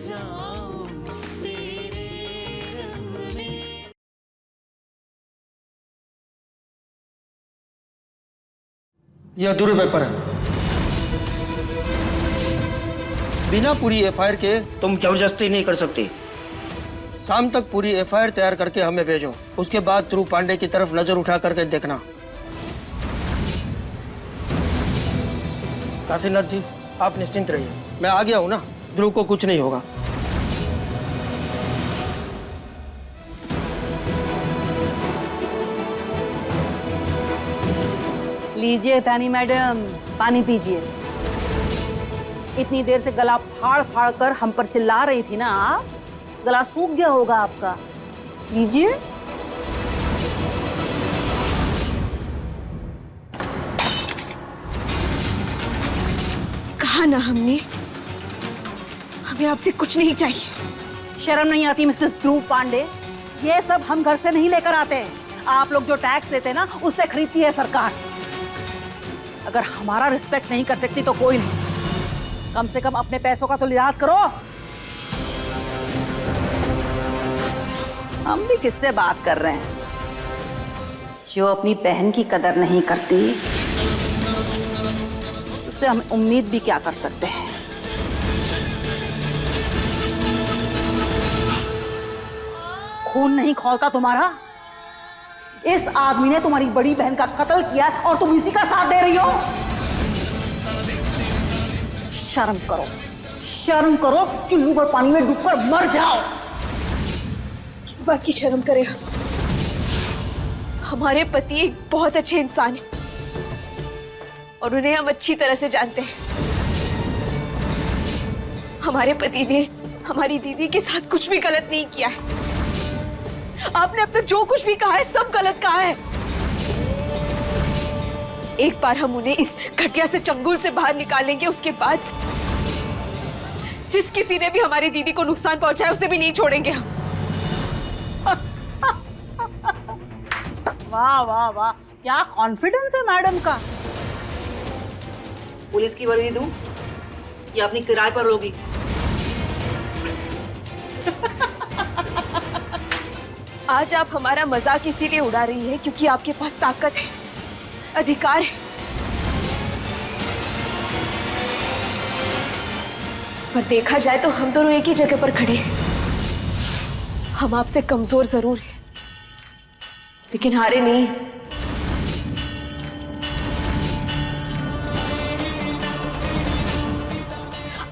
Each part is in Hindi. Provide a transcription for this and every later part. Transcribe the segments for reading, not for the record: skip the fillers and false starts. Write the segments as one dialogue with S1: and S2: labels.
S1: जाऊं तेरे रंग में।
S2: यह अधूरे पेपर है। बिना पूरी एफआईआर के तुम जबरदस्ती नहीं कर सकती। शाम तक पूरी एफआईआर तैयार करके हमें भेजो। उसके बाद ध्रुव पांडे की तरफ नजर उठा करके देखना। काशीनाथ जी, आप निश्चिंत रहिए, मैं आ गया हूँ ना, ध्रुव को कुछ नहीं होगा।
S3: लीजिए तानी मैडम, पानी पीजिए। इतनी देर से गला फाड़ फाड़ कर हम पर चिल्ला रही थी ना आप, गला सूख गया होगा आपका। लीजिए।
S4: कहा ना हमने, हमें आपसे कुछ नहीं चाहिए।
S3: शर्म नहीं आती मिसेस ध्रुव पांडे? ये सब हम घर से नहीं लेकर आते हैं। आप लोग जो टैक्स देते हैं ना, उससे खरीदती है सरकार। अगर हमारा रिस्पेक्ट नहीं कर सकती तो कोई नहीं, कम से कम अपने पैसों का तो लिहाज करो। हम भी किससे बात कर रहे हैं? जो अपनी बहन की कदर नहीं करती, उससे हम उम्मीद भी क्या कर सकते हैं। खून नहीं खौलता तुम्हारा? इस आदमी ने तुम्हारी बड़ी बहन का कत्ल किया और तुम इसी का साथ दे रही हो। शर्म करो, शर्म करो, चुल्लू पर पानी में डूबकर मर जाओ।
S4: इस बात की शर्म करें। हमारे पति एक बहुत अच्छे इंसान है और उन्हें हम अच्छी तरह से जानते हैं। हमारे पति ने हमारी दीदी के साथ कुछ भी गलत नहीं किया है। आपने अब तक जो कुछ भी कहा है सब गलत कहा है। एक बार हम उन्हें इस घटिया से चंगुल से बाहर निकालेंगे, उसके बाद जिस किसी ने भी हमारी दीदी को नुकसान पहुंचाया उसे भी नहीं छोड़ेंगे हम।
S3: वाह वाह वाह, क्या कॉन्फिडेंस है मैडम का। पुलिस की वर्दी दूं या अपनी किराए पर लोगी?
S4: आज आप हमारा मजाक इसीलिए उड़ा रही है क्योंकि आपके पास ताकत है, अधिकार है। पर देखा जाए तो हम दोनों एक ही जगह पर खड़े हैं। हम आपसे कमजोर जरूर हैं, लेकिन हारे नहीं।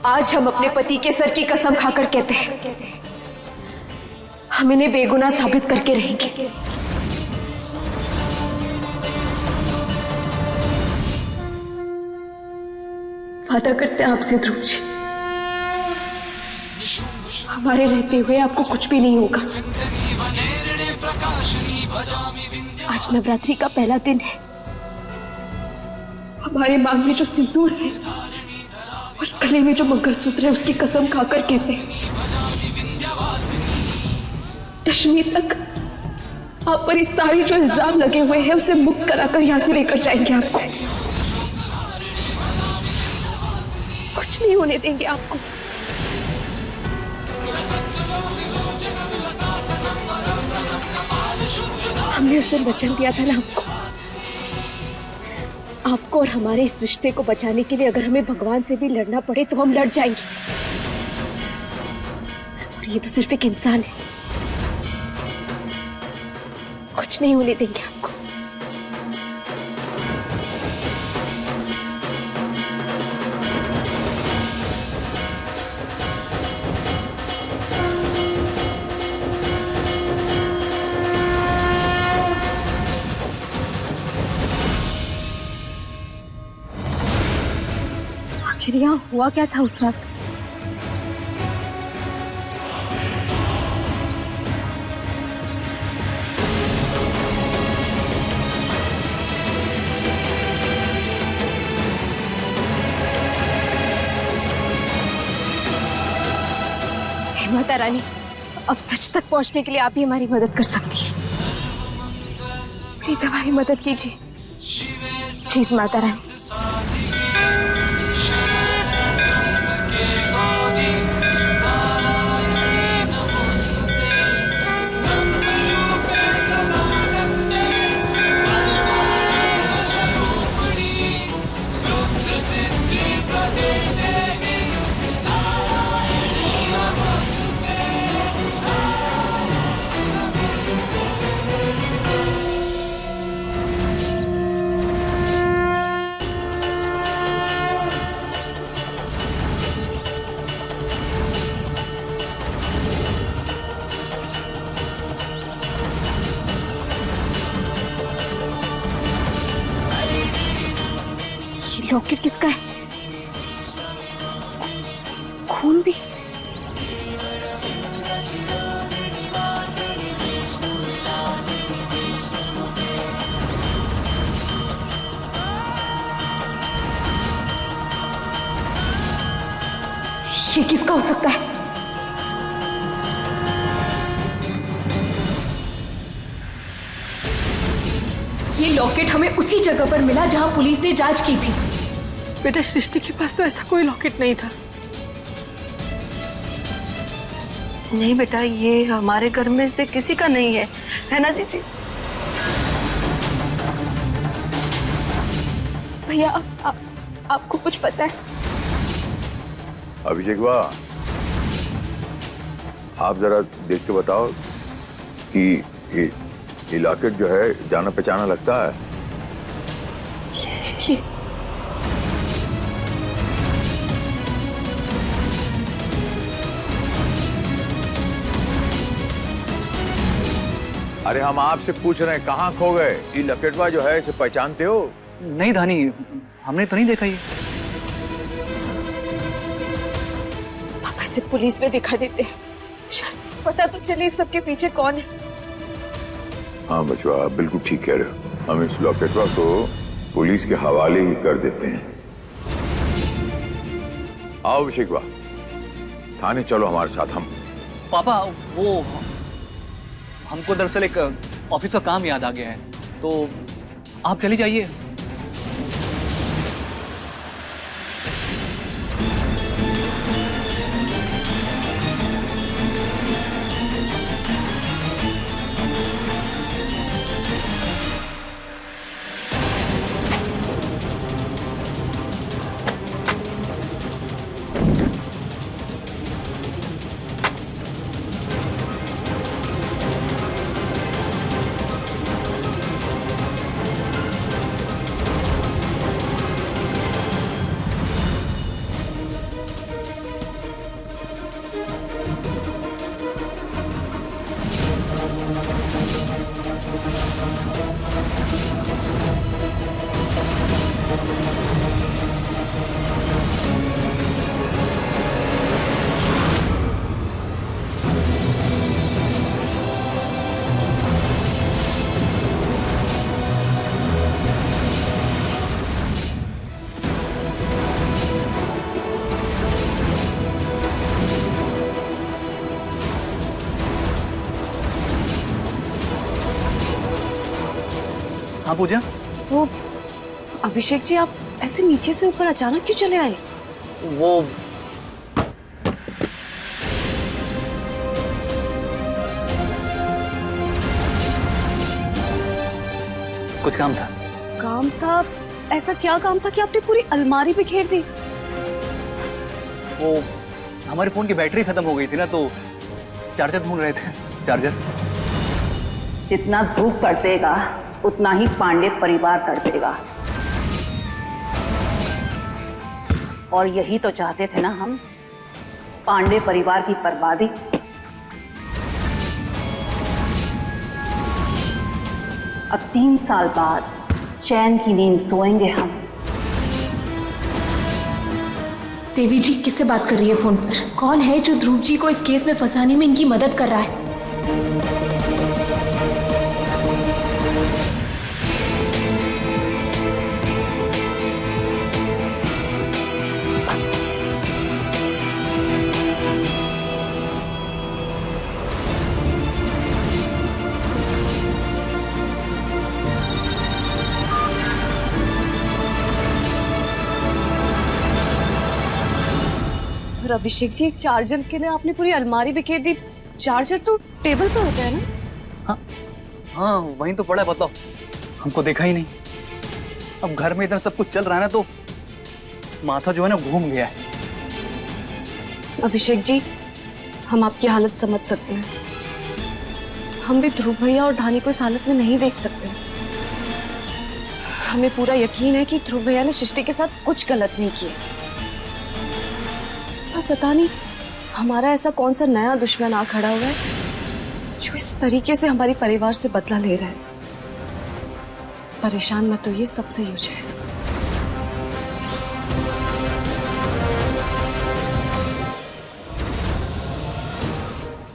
S4: आज हम अपने पति के सर की कसम खाकर कहते हैं, हम इन्हें बेगुनाह साबित करके रहेंगे। वादा करते हैं आपसे ध्रुव जी, हमारे रहते हुए आपको कुछ भी नहीं होगा। आज नवरात्रि का पहला दिन है। हमारे मांग में जो सिंदूर है और गले में जो मंगलसूत्र है, उसकी कसम खाकर कहते हैं दशमी तक आप पर इस सारी जो इल्जाम लगे हुए हैं उसे मुक्त कराकर यहाँ से लेकर जाएंगे। आपको कुछ नहीं होने देंगे। आपको हमने उस दिन वचन दिया था ना आपको और हमारे इस रिश्ते को बचाने के लिए अगर हमें भगवान से भी लड़ना पड़े तो हम लड़ जाएंगे। और ये तो सिर्फ एक इंसान है, कुछ नहीं होने देंगे आपको। आखिर यहाँ हुआ क्या था उस रात? माता रानी, अब सच तक पहुंचने के लिए आप ही हमारी मदद कर सकती हैं। प्लीज हमारी मदद कीजिए, प्लीज माता रानी। लॉकेट किसका है? खून भी। ये किसका हो सकता है? ये लॉकेट हमें उसी जगह पर मिला जहां पुलिस ने जांच की थी।
S5: बेटा सृष्टि के पास तो ऐसा कोई लॉकेट नहीं था।
S3: नहीं बेटा, ये हमारे घर में से किसी का नहीं है ना जीजी?
S4: भैया आपको कुछ पता है?
S6: अभिषेक वाह, आप जरा देख के बताओ कि ये लॉकेट जो है जाना पहचाना लगता है।
S4: ये
S6: अरे हम आपसे पूछ रहे हैं कहाँ खो गए? ये लॉकेटवा जो है इसे पहचानते हो?
S7: नहीं धानी, हमने तो नहीं देखा ये।
S4: पापा से पुलिस में दिखा देते हैं, शायद पता तो चले इस सबके पीछे कौन है।
S6: हाँ बचवा, आप बिल्कुल ठीक कह रहे हो। हम इस लॉकेटवा को पुलिस के हवाले ही कर देते हैं। आओ अभिषेक वाह, थाने चलो हमारे साथ। हम
S7: पापा वो हमको दरअसल एक ऑफिस का काम याद आ गया है, तो आप चली जाइए। हाँ पूजा।
S4: वो अभिषेक जी, आप ऐसे नीचे से ऊपर अचानक क्यों चले आए?
S7: वो कुछ काम था।
S4: काम था? ऐसा क्या काम था कि आपने पूरी अलमारी बिखेर दी?
S7: वो हमारे फोन की बैटरी खत्म हो गई थी ना, तो चार्जर ढूंढ रहे थे। चार्जर।
S3: जितना ध्रुव तड़पेगा उतना ही पांडे परिवार तड़पेगा। और यही तो चाहते थे ना हम, पांडे परिवार की बर्बादी। अब 3 साल बाद चैन की नींद सोएंगे हम।
S4: देवी जी किससे बात कर रही है फोन पर? कौन है जो ध्रुव जी को इस केस में फंसाने में इनकी मदद कर रहा है? और अभिषेक जी, एक चार्जर के लिए आपने पूरी अलमारी बिखेर दी। चार्जर तो टेबल पे होता है ना?
S7: हाँ हाँ, वहीं तो पड़ा है। बताओ, हमको देखा ही नहीं। अब घर में इतना सब कुछ चल रहा है ना, तो माथा जो है ना घूम गया है।
S4: अभिषेक जी, हम आपकी हालत समझ सकते हैं। हम भी ध्रुव भैया और धानी को इस हालत में नहीं देख सकते। हमें पूरा यकीन है कि ध्रुव भैया ने सृष्टि के साथ कुछ गलत नहीं किया। पर पता नहीं हमारा ऐसा कौन सा नया दुश्मन आ खड़ा हुआ है जो इस तरीके से हमारे परिवार से बदला ले रहा है। परेशान मत होइए, सब सही हो जाएगा।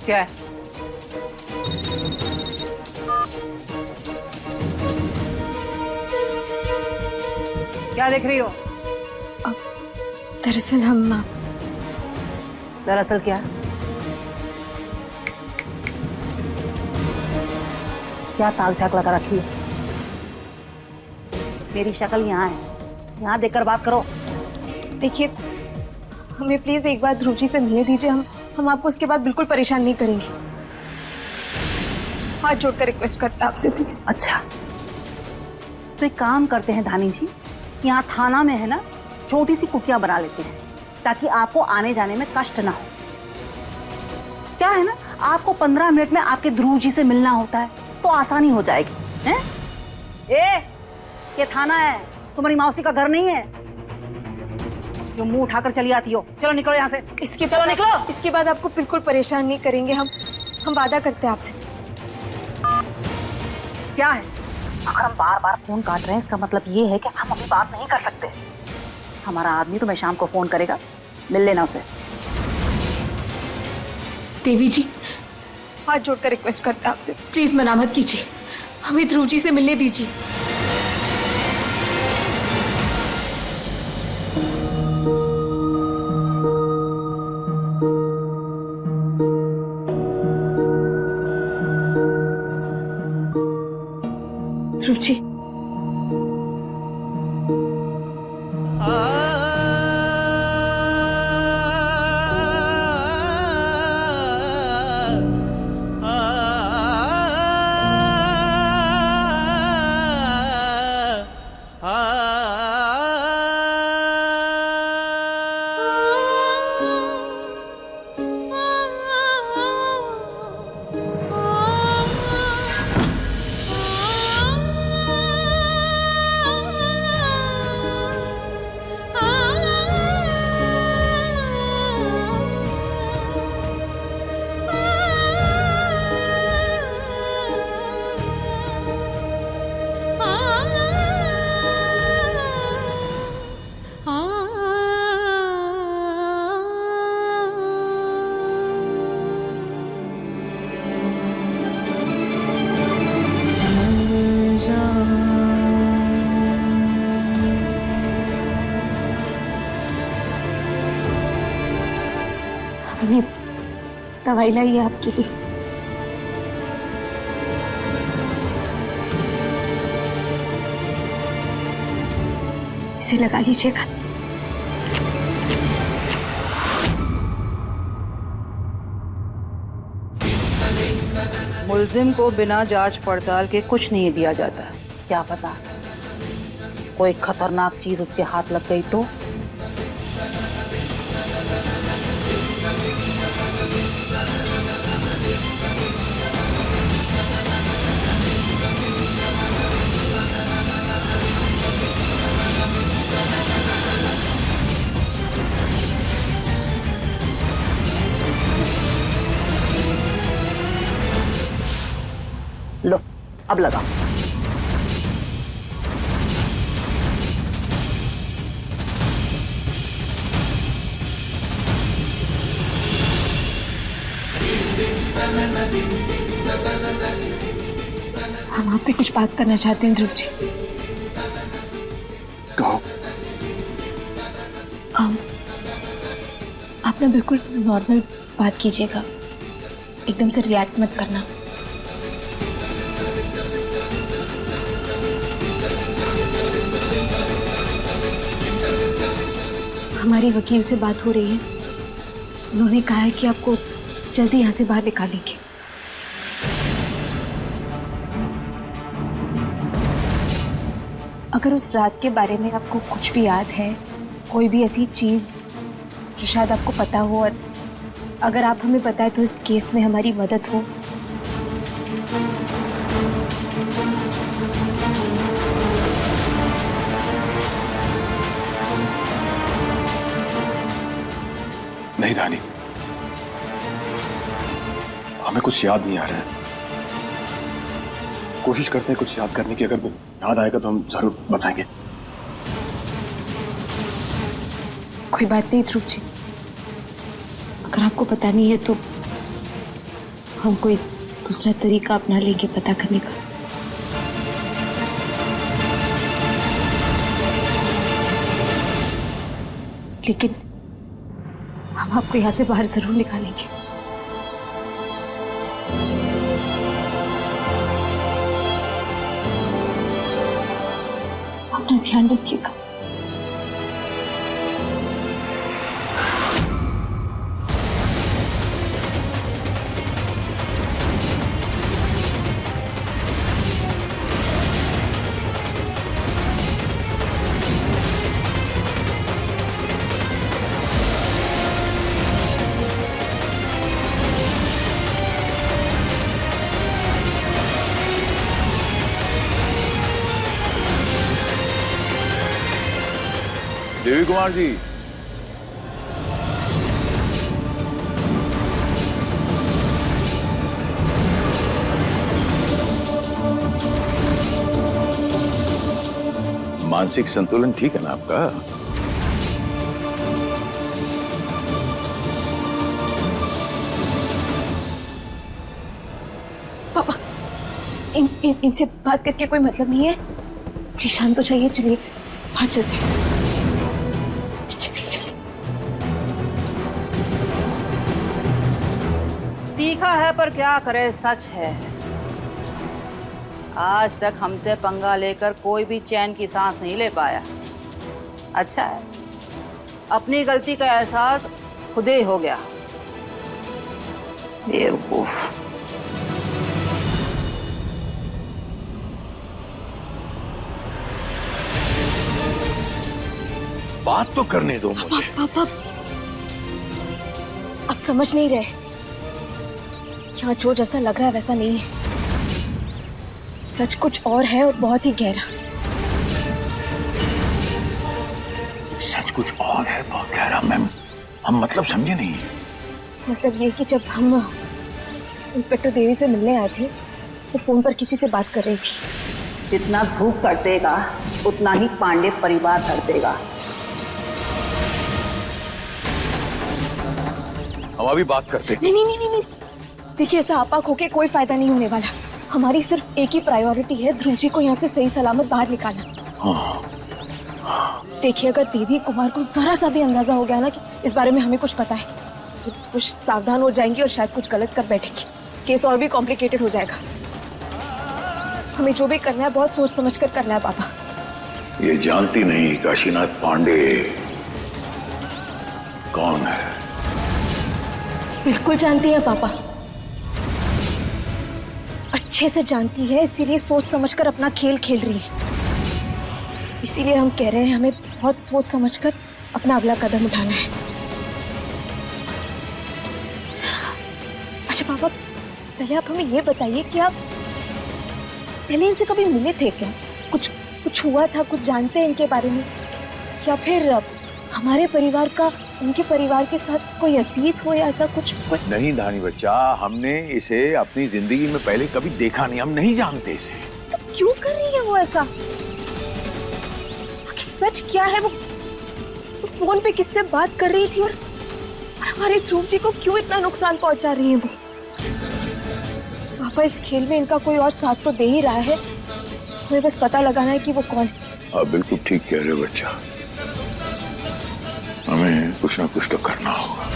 S3: क्या है? क्या देख रही हो?
S4: दरअसल हम
S3: दरअसल क्या? क्या ताक-झाक लगा रखी है? मेरी शक्ल यहाँ है, यहाँ देखकर बात करो।
S4: देखिए, हमें प्लीज एक बार ध्रुव जी से मिलने दीजिए। हम आपको उसके बाद बिल्कुल परेशान नहीं करेंगे। हाथ जोड़कर रिक्वेस्ट करते हैं आपसे, प्लीज।
S3: अच्छा, तो एक काम करते हैं धानी जी, यहाँ थाना में है ना, छोटी सी कुटिया बना लेते हैं ताकि आपको आने जाने में कष्ट ना हो। क्या है ना, आपको 15 मिनट में आपके ध्रुव जी से मिलना होता है तो आसानी हो जाएगी। हैं? ये थाना है, तुम्हारी मौसी का घर नहीं है जो मुंह उठाकर चली आती हो। चलो निकलो यहाँ से। चलो निकलो।
S4: इसके बाद आपको बिल्कुल परेशान नहीं करेंगे। हम वादा करते हैं आपसे।
S3: क्या है, अगर हम बार बार फोन काट रहे हैं इसका मतलब ये है कि हम अभी बात नहीं कर सकते। हमारा आदमी तुम्हें शाम को फोन करेगा, मिल लेना उसे।
S4: देवी जी, हाथ जोड़कर रिक्वेस्ट करते हैं आपसे, प्लीज मना मत कीजिए। हमें ध्रुव जी से मिलने दीजिए। ध्रुव जी, हमने दवाई लाई है आपके लिए। इसे लगा लीजिएगा।
S3: मुल्जिम को बिना जांच पड़ताल के कुछ नहीं दिया जाता। क्या पता कोई खतरनाक चीज उसके हाथ लग गई तो। लो, अब लगा।
S4: हम आपसे कुछ बात करना चाहते हैं ध्रुव जी।
S6: कहो।
S4: आप ना बिल्कुल नॉर्मल बात कीजिएगा, एकदम से रिएक्ट मत करना। हमारी वकील से बात हो रही है, उन्होंने कहा है कि आपको जल्दी यहाँ से बाहर निकालेंगे। अगर उस रात के बारे में आपको कुछ भी याद है, कोई भी ऐसी चीज जो शायद आपको पता हो, और अगर आप हमें बताएं तो इस केस में हमारी मदद हो।
S8: नहीं धानी, हमें कुछ याद नहीं आ रहा है। कोशिश करते हैं कुछ याद करने की, अगर याद आएगा तो हम जरूर बताएंगे।
S4: कोई बात नहीं ध्रुव जी, अगर आपको पता नहीं है तो हम कोई दूसरा तरीका अपना लेंगे पता करने का। लेकिन हम आपको यहाँ से बाहर जरूर निकालेंगे। अपना ध्यान रखिएगा।
S6: देवी कुमार जी, मानसिक संतुलन ठीक है ना आपका?
S4: पापा, इनसे बात करके कोई मतलब नहीं है। ईशान तो चाहिए, चलिए बाहर चलते हैं।
S3: तीखा है पर क्या करे, सच है। आज तक हमसे पंगा लेकर कोई भी चैन की सांस नहीं ले पाया। अच्छा है, अपनी गलती का एहसास खुद ही हो गया। बेवकूफ।
S6: बात तो करने दो मुझे।
S4: पापा, आप समझ नहीं रहे। यहाँ जो जैसा लग रहा है वैसा नहीं है। सच कुछ और है और बहुत ही गहरा।
S6: सच कुछ और है, बहुत गहरा। मैम, हम मतलब समझे नहीं।
S4: मतलब ये कि जब हम इंस्पेक्टर देवी से मिलने आए थे तो फोन पर किसी से बात कर रही थी।
S3: जितना धूप तड़पेगा उतना ही पांडे परिवार तड़पेगा।
S6: हम अभी बात करते।
S4: नहीं। देखिए, ऐसा आपाक होके कोई फायदा नहीं होने वाला। हमारी सिर्फ एक ही प्रायोरिटी है, ध्रुव जी को यहाँ से सही सलामत बाहर निकालना। देखिए, अगर देवी कुमार को जरा सा भी अंदाजा हो गया ना कि इस बारे में हमें कुछ पता है, तो कुछ सावधान हो जाएंगी और शायद कुछ गलत कर बैठेंगी। केस और भी कॉम्प्लिकेटेड हो जाएगा। हमें जो भी करना है बहुत सोच समझ कर करना है पापा।
S6: ये जानती नहीं काशीनाथ पांडे कौन है?
S4: बिल्कुल जानती है पापा, अच्छे से जानती है, इसीलिए सोच समझकर अपना खेल खेल रही है। इसीलिए हम कह रहे हैं हमें बहुत सोच समझकर अपना अगला कदम उठाना है। अच्छा पापा, पहले आप हमें ये बताइए कि आप पहले इनसे कभी मिले थे क्या? कुछ हुआ था, कुछ जानते हैं इनके बारे में, या फिर हमारे परिवार का उनके परिवार के साथ कोई अतीत हो या ऐसा कुछ?
S6: नहीं धानी बच्चा, हमने इसे अपनी जिंदगी में पहले कभी देखा नहीं, हम नहीं जानते इसे।
S4: तो क्यों कर रही है वो ऐसा? सच क्या है? वो फोन पे किससे बात कर रही थी और हमारे ध्रुव जी को क्यों इतना नुकसान पहुंचा रही है वो? पापा, इस खेल में इनका कोई और साथ तो दे ही रहा है, हमें बस पता लगाना है कि वो कौन है।
S6: आप बिल्कुल ठीक कह रहे हो बच्चा, हमें कुछ ना कुछ तो करना होगा।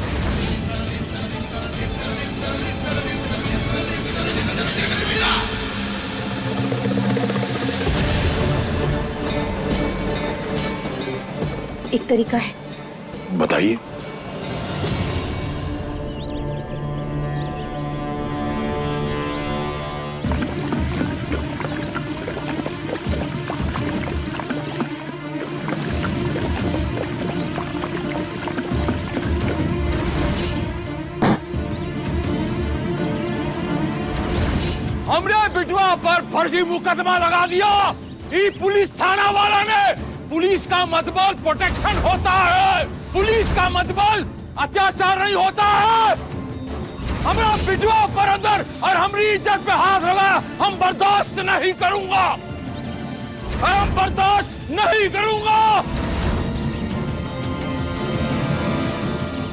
S4: एक तरीका है।
S6: बताइए।
S9: हमने बिटवा पर फर्जी मुकदमा लगा दिया। ये पुलिस थाना वाला ने। पुलिस का मतबल प्रोटेक्शन होता है, पुलिस का मतबल अत्याचार नहीं होता है। हमारा बिटवा पर अंदर और हमारी इज्जत पे हाथ लगा, हम बर्दाश्त नहीं करूंगा, हम बर्दाश्त नहीं करूंगा।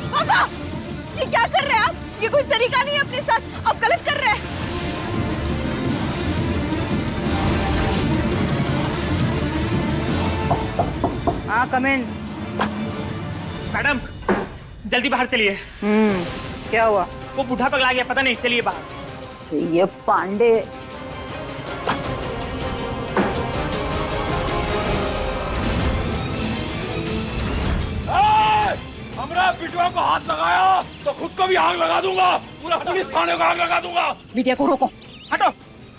S4: पापा, ये क्या कर रहे हैं आप? ये कोई तरीका नहीं है अपने साथ, अब गलत कर रहे हैं।
S3: हाँ कम इन।
S10: मैडम जल्दी बाहर चलिए।
S3: क्या हुआ?
S10: वो बूढ़ा पगला गया, पता नहीं, चलिए बाहर।
S3: ये पांडे
S9: हमरा बिटवा को हाथ लगाया तो खुद को भी आग लगा दूंगा, पूरा पुलिस थाने को आग लगा दूंगा।
S3: बिटिया को रोको।
S10: हटो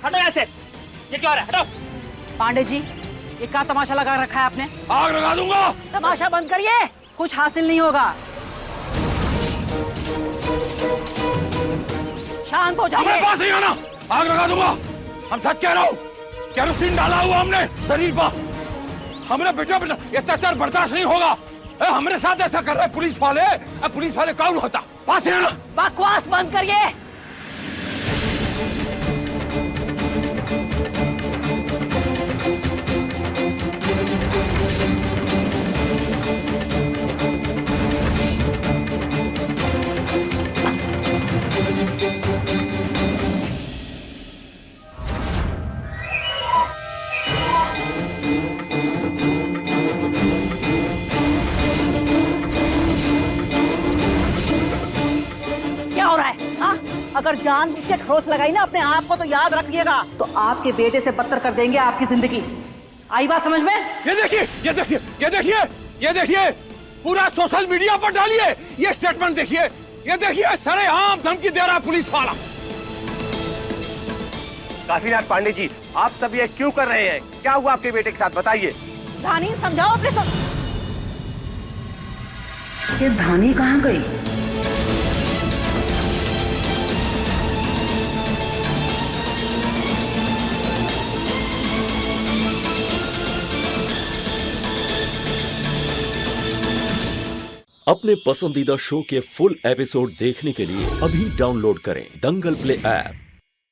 S10: हटो यहाँ से, ये क्या हो रहा है? हटो।
S3: पांडे जी, ये क्या तमाशा लगा रखा है आपने?
S9: आग लगा दूंगा।
S3: तमाशा बंद करिए, कुछ हासिल नहीं होगा। शांत हो जाइए।
S9: हमारे पास नहीं आना, आग लगा दूंगा। हम सच कह रहा हूँ, केरोसिन डाला हुआ हमने शरीर पर। हमारे बेटा ये अत्याचार बर्दाश्त नहीं होगा। हमारे साथ ऐसा कर रहे पुलिस वाले। पुलिस वाले कौन होता? पास नहीं आना।
S3: बकवास बंद करिए। अगर जानबूझ के ठोस लगाई ना अपने आप को तो याद रखिएगा, तो आपके बेटे से बदतर कर देंगे आपकी जिंदगी। आई बात समझ में?
S9: ये देखिए, ये देखिए, ये देखिए, ये देखिए, पूरा सोशल मीडिया पर डालिए ये स्टेटमेंट। देखिए, ये देखिए, सरेआम धमकी दे रहा पुलिस वाला।
S11: काशीनाथ पांडे जी, आप सब ये क्यों कर रहे हैं? क्या हुआ आपके बेटे के साथ, बताइए।
S3: धानी समझाओ अपने सब। ये धानी कहाँ गई?
S12: अपने पसंदीदा शो के फुल एपिसोड देखने के लिए अभी डाउनलोड करें दंगल प्ले ऐप।